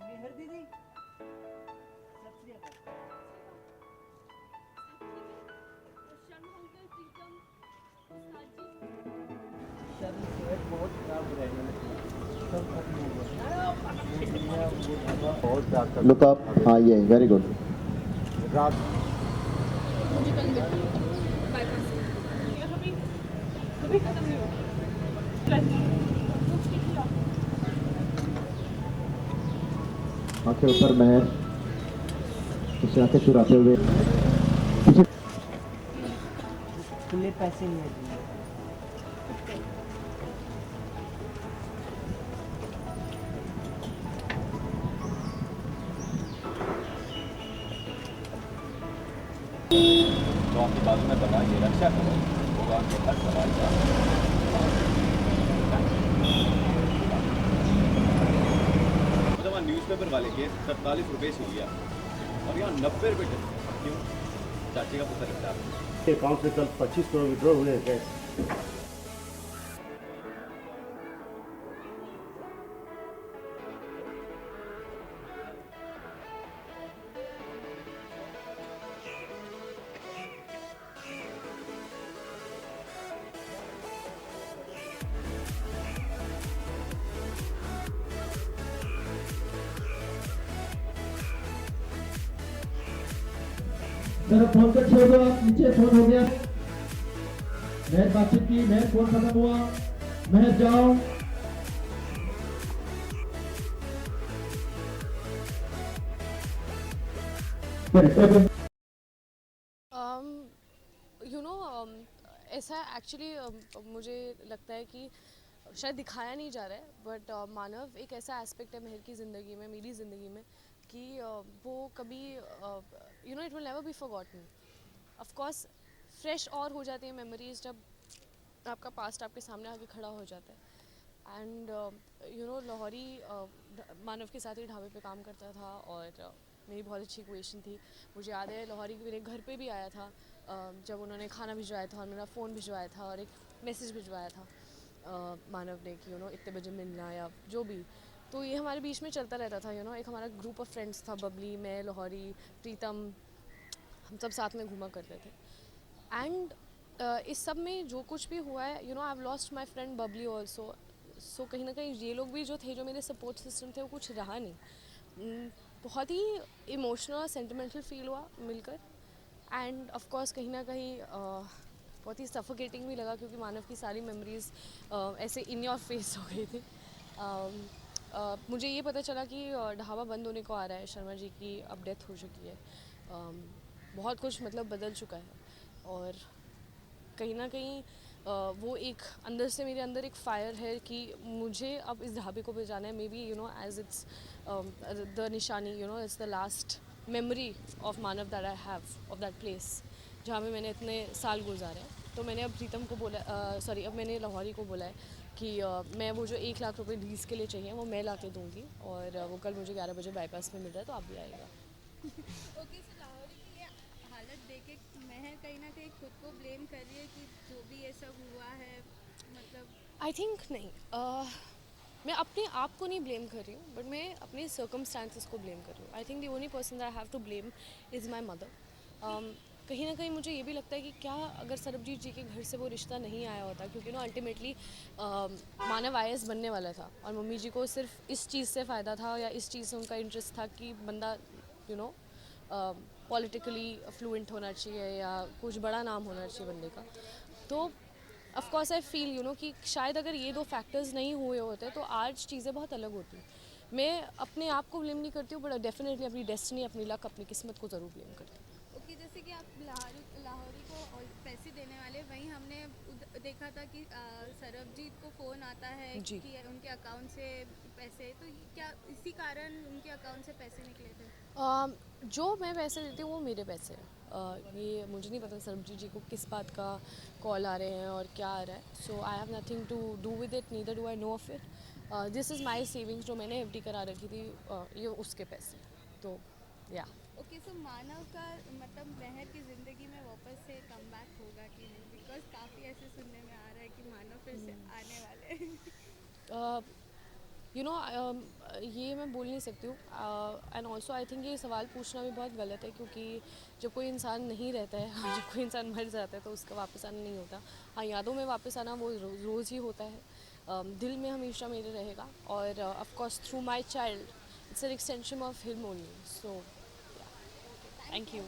मेहर दीदी सत श्री अकाल। शर्म सेहत बहुत खराब हो रही है, सब खत्म हो गया। बहुत ज़्यादा लुक अप, हाँ ये वेरी गुड। रात मुझे कल मिलती है बाईपास से। ये कभी खत्म नहीं होगा। आंखें ऊपर महर, उसे आंखें चुराते हुए पीछे। खुले पैसे नहीं है। तो आपके बाजू में बना के रक्षा करो भगवान के हर सवाल का। मतलब न्यूज़पेपर वाले के 47 रुपये से लिया और यहाँ 90 रुपये टन। क्यों? चाची का पुत्र लगता है। अकाउंट से कल 25 करोड़ विड्रॉ हुए हैं कैश। जरा फोन को छोड़ दो, आप नीचे फोन हो गया। महर बातचीत की, महर फोन खत्म हुआ, महर जाओ। यू नो ऐसा एक्चुअली मुझे लगता है कि शायद दिखाया नहीं जा रहा है, बट मानव एक ऐसा एस्पेक्ट है महर की ज़िंदगी में, मेरी ज़िंदगी में, कि वो कभी you know it will never be forgotten. Of course fresh और हो जाती है मेमोरीज जब आपका पास्ट आपके सामने आके खड़ा हो जाता है। एंड यू नो लाहौरी मानव के साथ ही ढाबे पे काम करता था और मेरी बहुत अच्छी इक्वेशन थी। मुझे याद है लाहौरी मेरे घर पे भी आया था जब उन्होंने खाना भिजवाया था और मेरा फ़ोन भिजवाया था और एक मैसेज भिजवाया था मानव ने कि यू नो इतने बजे मिलना या जो भी। तो ये हमारे बीच में चलता रहता था। यू नो एक हमारा ग्रुप ऑफ फ्रेंड्स था, बबली, मैं, लाहौरी, प्रीतम, हम सब साथ में घूमा करते थे। एंड इस सब में जो कुछ भी हुआ है, you know I have lost my friend Babli also. So कहीं ना कहीं ये लोग भी जो थे, जो मेरे सपोर्ट सिस्टम थे, वो कुछ रहा नहीं। बहुत ही इमोशनल और सेंटिमेंटल फील हुआ मिलकर। एंड ऑफ कोर्स कहीं ना कहीं बहुत ही सफोकेटिंग भी लगा, क्योंकि मानव की सारी मेमोरीज ऐसे इन योर फेस हो गई थी। मुझे ये पता चला कि ढाबा बंद होने को आ रहा है, शर्मा जी की अब डेथ हो चुकी है। बहुत कुछ मतलब बदल चुका है और कहीं ना कहीं वो एक अंदर से मेरे अंदर एक फायर है कि मुझे अब इस ढाबे को बचाना है। May be you know as it's the निशानी, you know it's the last memory of Manav that I have of that place जहाँ में मैंने इतने साल गुजारे हैं। तो मैंने अब प्रीतम को बोला, सॉरी अब मैंने लाहौरी को बोला है कि मैं वो जो 1 लाख रुपए लीज़ के लिए चाहिए वो मैं ला के दूँगी और वो कल मुझे 11 बजे बाईपास में मिल रहा है, तो आप भी आएगा। ओके, सो लाहौरी की ये हालत देख के महर कहीं ना कहीं खुद को ब्लेम कर रही है कि जो भी ये सब हुआ है, मतलब आई थिंक नहीं, मैं अपने आप को नहीं ब्लेम कर रही हूँ, बट मैं अपने सर्कमस्टांसिस को ब्लेम कर रही हूँ। I think the only person that I have to blame is my mother. कहीं ना कहीं मुझे ये भी लगता है कि क्या अगर सरबजीत जी के घर से वो रिश्ता नहीं आया होता, क्योंकि ना अल्टीमेटली मानव IAS बनने वाला था और मम्मी जी को सिर्फ इस चीज़ से फ़ायदा था या इस चीज़ से उनका इंटरेस्ट था कि बंदा यू नो पॉलिटिकली फ्लुएंट होना चाहिए या कुछ बड़ा नाम होना चाहिए बंदे का। तो of course I feel you know कि शायद अगर ये दो फैक्टर्स नहीं हुए होते तो आज चीज़ें बहुत अलग होती। मैं अपने आप को ब्लेम नहीं करती हूँ, बट डेफिनेटली अपनी डेस्टिनी, अपनी लक, अपनी किस्मत को ज़रूर ब्लेम करती हूँ। ओके, जैसे कि आप लाहौरी को पैसे देने वाले, वहीं हमने देखा था कि सरबजीत को फ़ोन आता है जी। कि उनके अकाउंट से पैसे, तो क्या इसी कारण उनके अकाउंट से पैसे निकले थे? जो मैं पैसे देती हूँ वो मेरे पैसे हैं। ये मुझे नहीं पता सरबजीत जी को किस बात का कॉल आ रहे हैं और क्या आ रहा है। So I have nothing to do with it, neither do I know of it. This is my savings जो मैंने FD करा रखी थी, ये उसके पैसे। तो या ओके, सो मानव का मतलब महर की ज़िंदगी में वापस से कम बैक होगा कि नहीं? बिकॉज काफ़ी ऐसे सुनने में आ रहा है कि मानव फिर से आने वाले हैं। यू नो ये मैं बोल नहीं सकती हूँ एंड ऑल्सो आई थिंक ये सवाल पूछना भी बहुत गलत है, क्योंकि जब कोई इंसान नहीं रहता है और जब कोई इंसान मर जाता है तो उसका वापस आना नहीं होता। हाँ, यादों में वापस आना वो रोज़ ही होता है, दिल में हमेशा मेरे रहेगा। और of course through my child it's an extension of him only, so thank you.